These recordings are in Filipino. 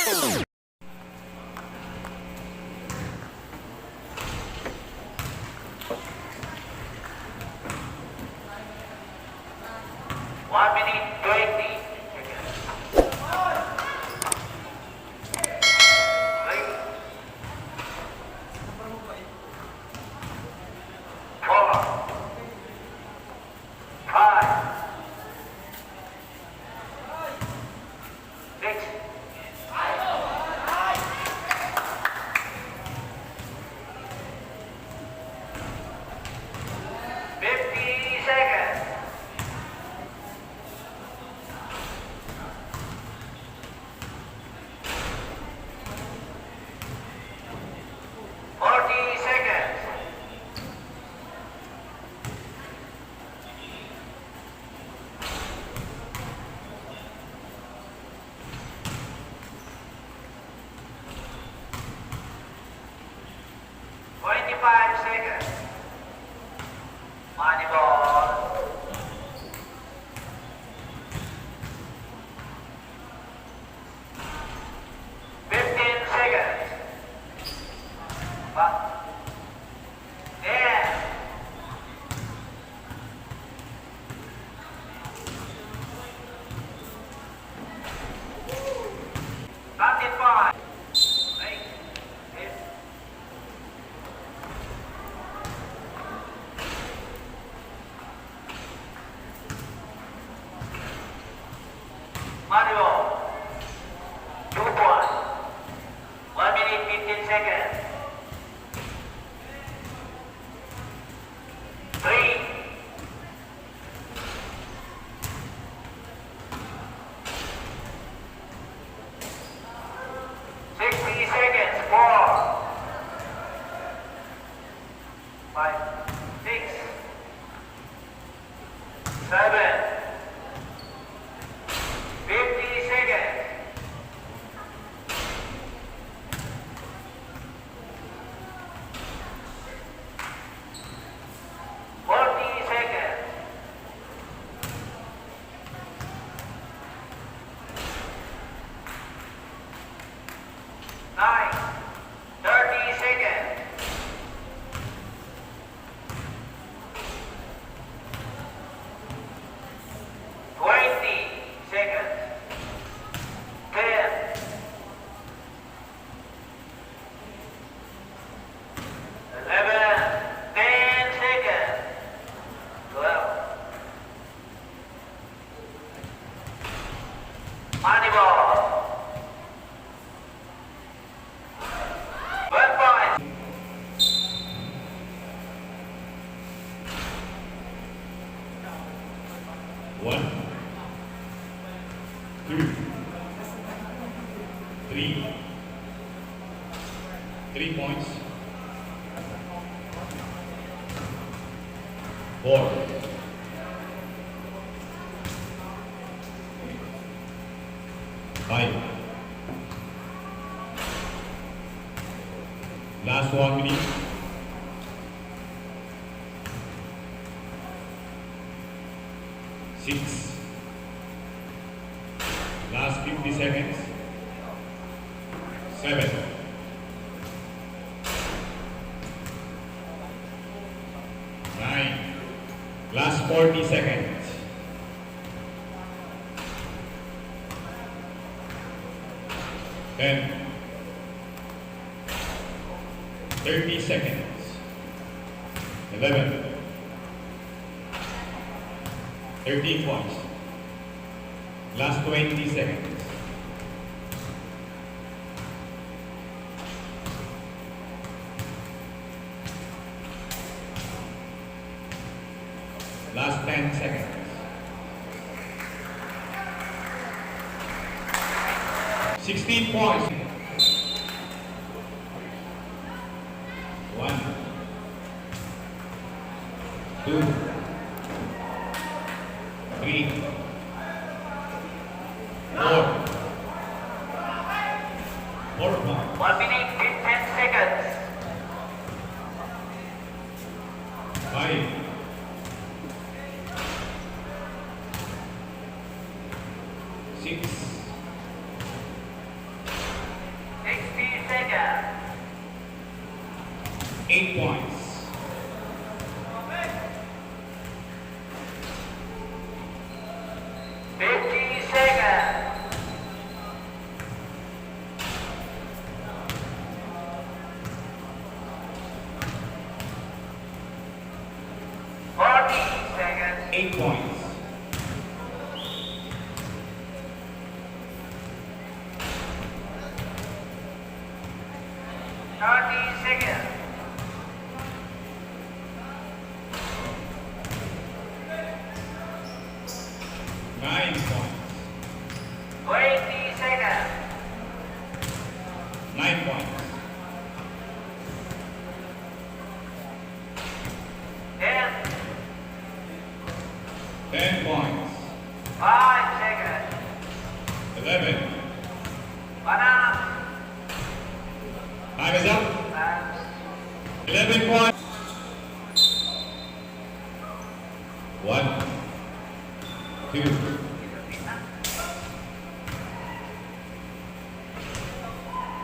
1 minute 20 seconds. 3, 4, 5, 6, 50 seconds. 40 seconds. 25 seconds. Money ball. 15 seconds. 10. 25. 8. マリオ 2 points. 1 minute 15 seconds. 3, 60 seconds. 4, 5, 6, 7, 50 seconds. 40 seconds. 9, 30 seconds. 20 seconds. 10, 11, 10 seconds. 12. Money ball. 1 point. 1, 2, 3. 3 points. 4. 5. Last 1 minute. 6. Last 50 seconds. 7. 9. Last 40 seconds. 10. 30 seconds. 11. 13 points. Last 20 seconds. Last 10 seconds. 16 points. 1, 2, 3, 4. 4 points. 1 minute 10 seconds. 5, 6, 8 points. 50 seconds. 40 seconds. 8 points. 30 seconds. 9 points. 20 seconds. 9 points. 10, 10 points. 5 seconds. 11. 1 up. Time is up. And 11 points. 1, 2,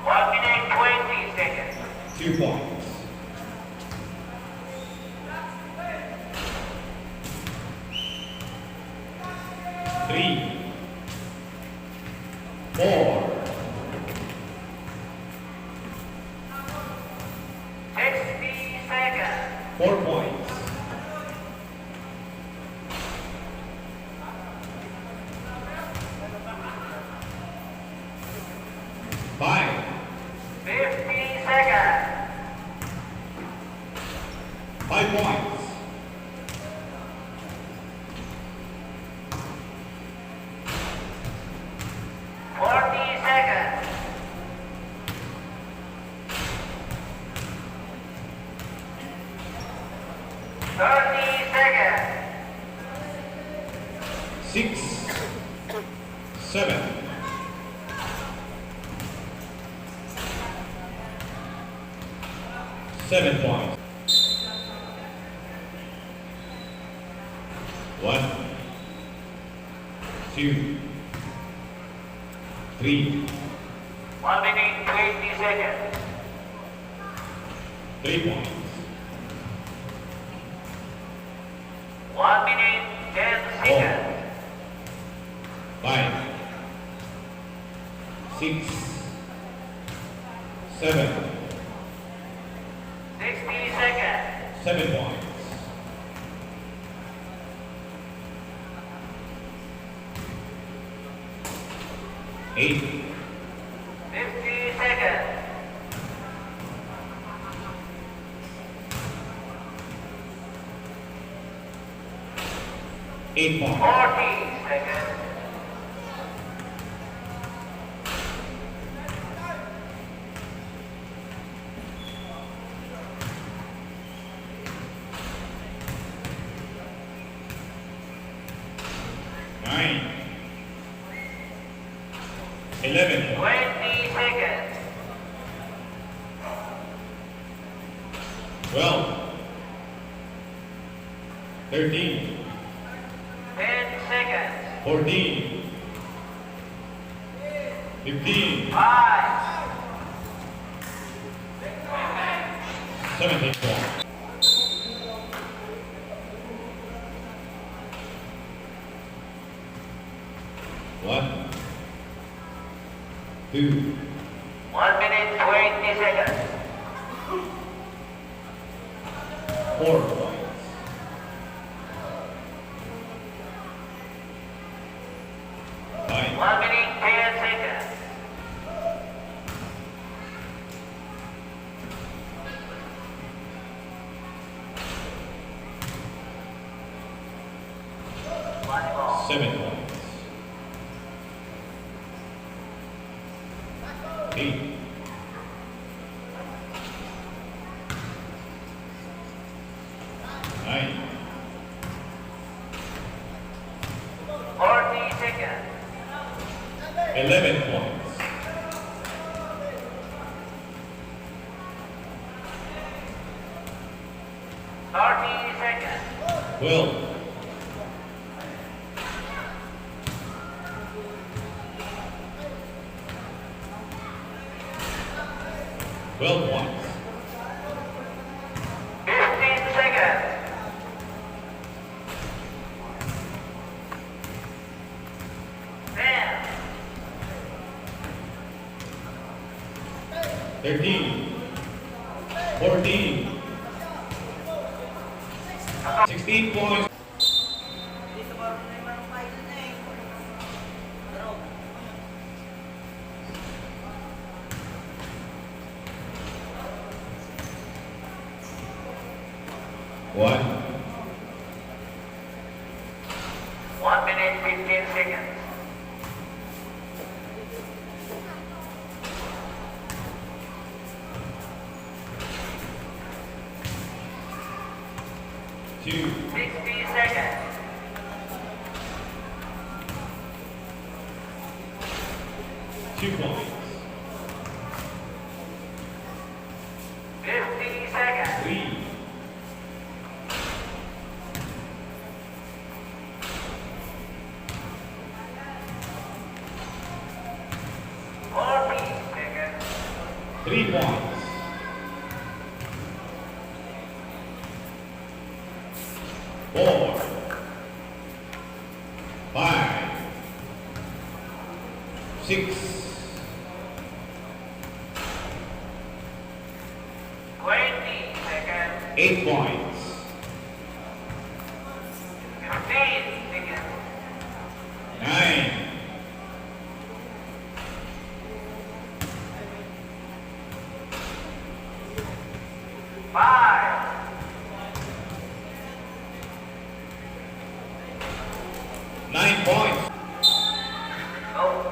1 minute 20 seconds. 2 points. 3, 4, 60 seconds. 4 points. 5, 50 seconds. 5 points. 40 seconds. 30 seconds. 6, 7, 7 points. 1, 2, 3, 1 minute 20 seconds. 3 points. 1 minute 10 seconds. 5, 6, 7, 60 seconds. 7 points. 8, 50 seconds. 8 points. 40 seconds. 9, 11, 20 seconds. 12, 13, 10 seconds. 14, 15, 5, 17 points. 1, 2, 1 minute 20 seconds. 4 points. 5, 1 minute 10 seconds. 1 ball. 7 points. 8, 9, 40 seconds. 11 points. 30 seconds. 12, 12 points. 13, 14, 16 points. One, 1 minute, 15 seconds. two, 60 seconds. 2 points. 50 seconds. 3, 40 seconds. 3 points. 4, 5, 6, 20 seconds. 8 points. 15 seconds. 9, 5, 9 points. go.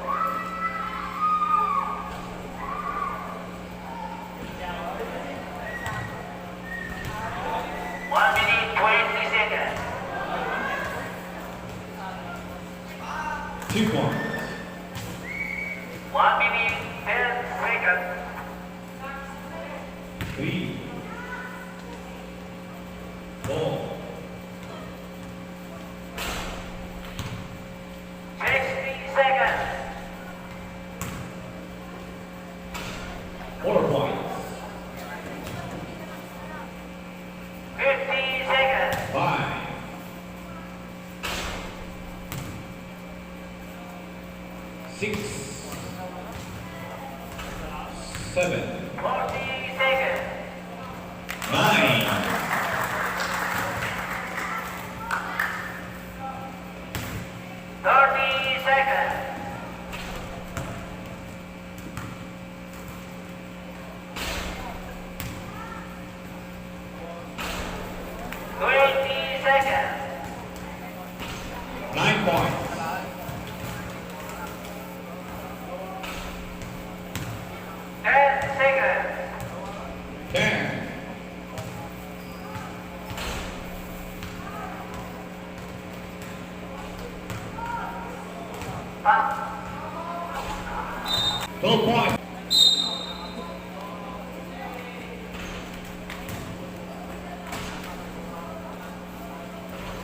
One minute, 20 seconds. 2 points. 1 minute, 10 seconds. 3, 4, 60 seconds. 4 points. 50 seconds. 5, 6, 7, 40 seconds. 9, 30 seconds. 20 seconds. 9 points. 10 seconds. 10, 12 points.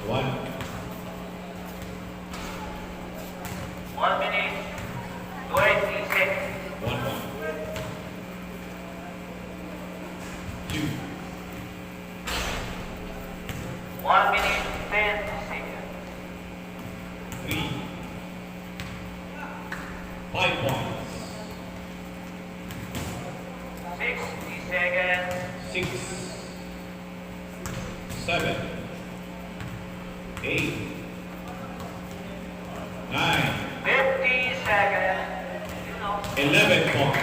1, 1 minute, 20 seconds. 1 point. 2, 1 minute, 10 seconds. 3, 5 points. 60 seconds. 6, 7, 8, 9, 50 seconds. 11 points.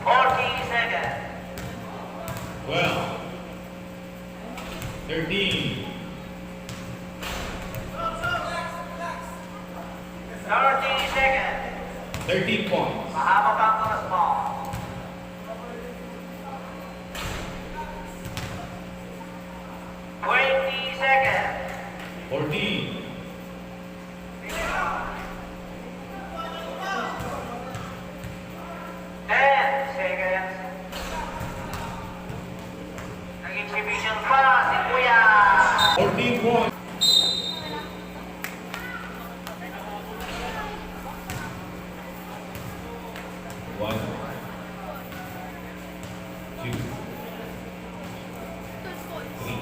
40 seconds. 12, 13, 30 seconds. 13 points. Mahaba pa ang oras mo. 20 seconds. 14, 10 seconds. Nag-exhibition pa si Kuya. 14 points. 1, 2, 3,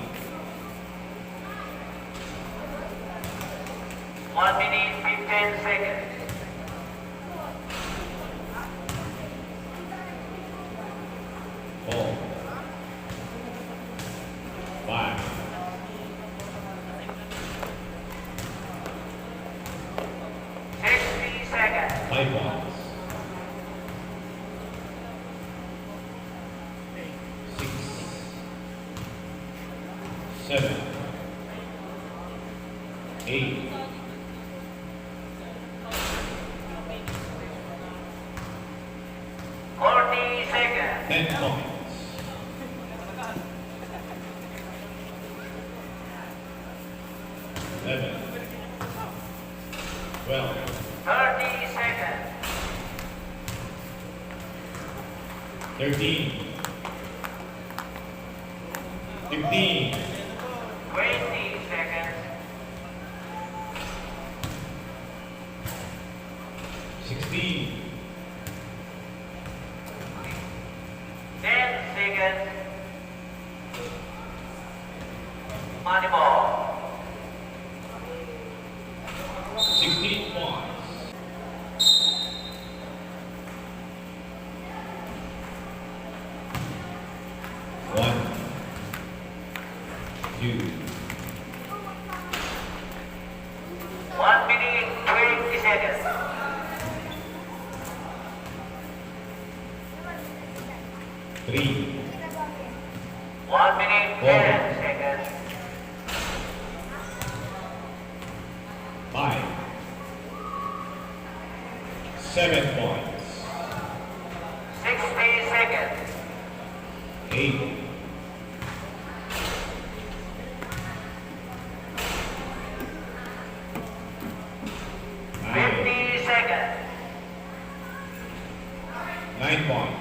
1 minute, 15 seconds. 4, 5, 60 seconds. 5 points. 6, 7, 8, 40 seconds. 10 points. 11, 12, 30 seconds. 13, 15, 20 seconds. 16, 10 seconds. Money ball. 16 points. 1, 2, 1 minute, 20 seconds. 3, 1 minute, 10 seconds. 5, 7 points. 60 seconds. 8, 9, 50 seconds. 9 points.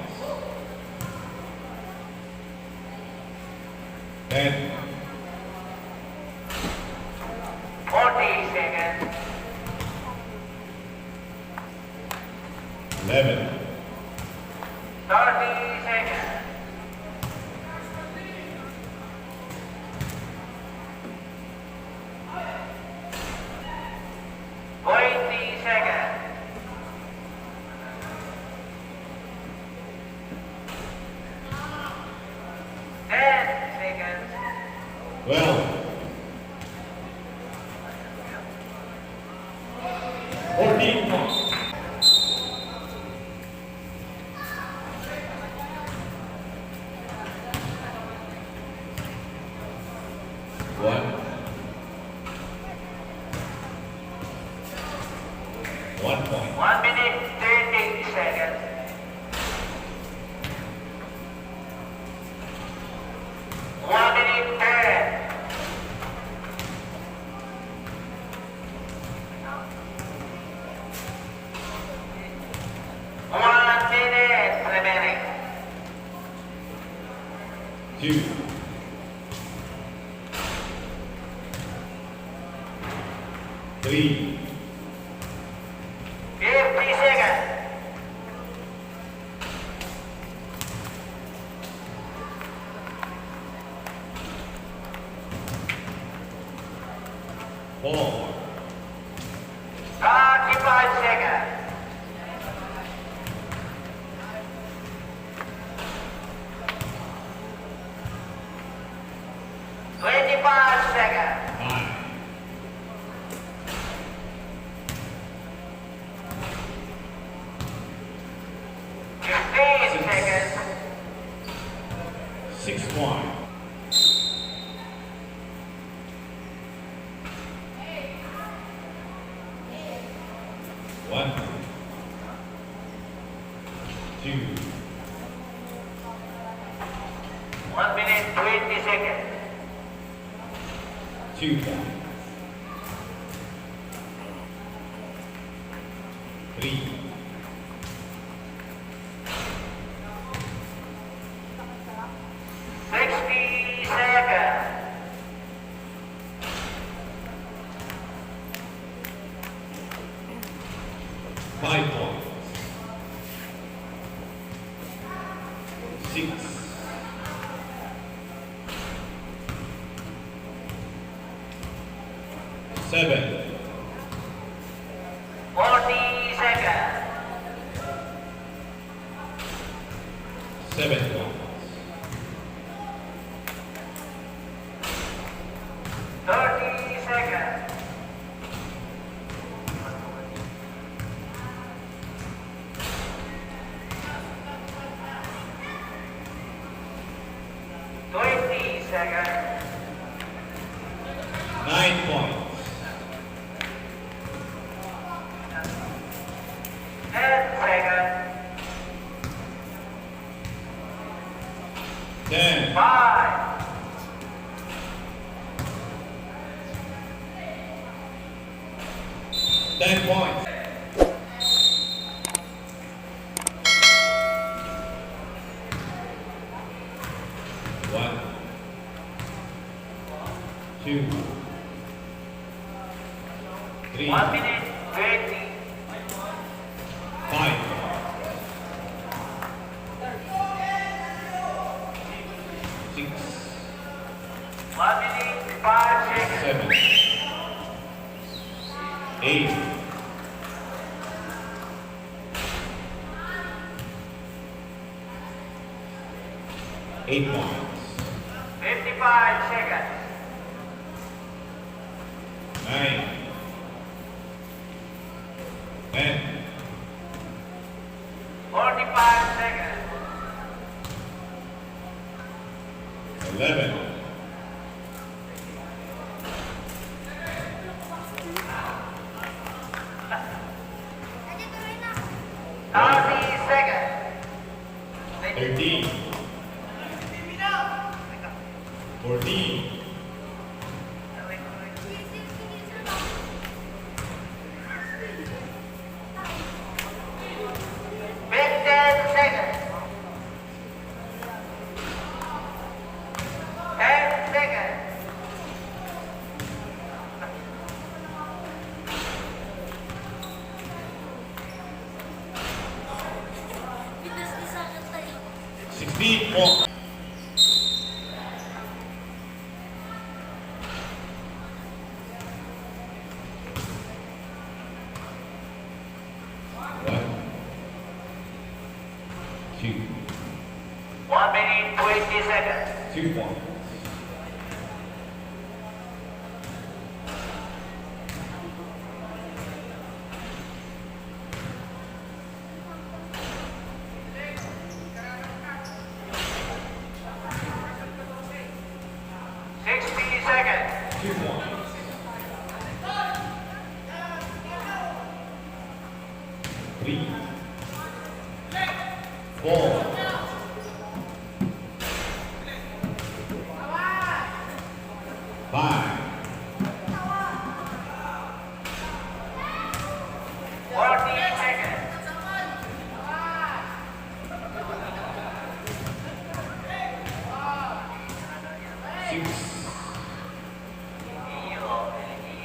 10, 40 seconds. 11, 30 seconds. 20 seconds. 10 seconds. 12, 14 points. 1, 1 point. 1 minute, 30 seconds. 1 minute, 10. 1 minute remaining. 2, 3, 50 seconds. 4, 35 seconds. 25 seconds. 5, 15 seconds. 6 points. 1, 2, 1 minute, 20 seconds. 2 points. 3, 60 seconds. 5 points. 6, 7, 40 seconds. 7 points. 30 seconds. 20 seconds. 9 points. 10 seconds. 10. 5. 10 points. 1, 2, 3, 1 minute 20. 5, 6, 1 minute 5 seconds. 7, 8, 8 points. 55 seconds. 9, 10, 45 seconds. 11, 30 seconds. 13, 14, 15 seconds. 10 seconds. 16 points. 1, 2, 1 minute 20 seconds. 2 points. 60 seconds. 2 points. 3, 4, 5, 40 seconds. 6,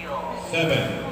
Io. 7,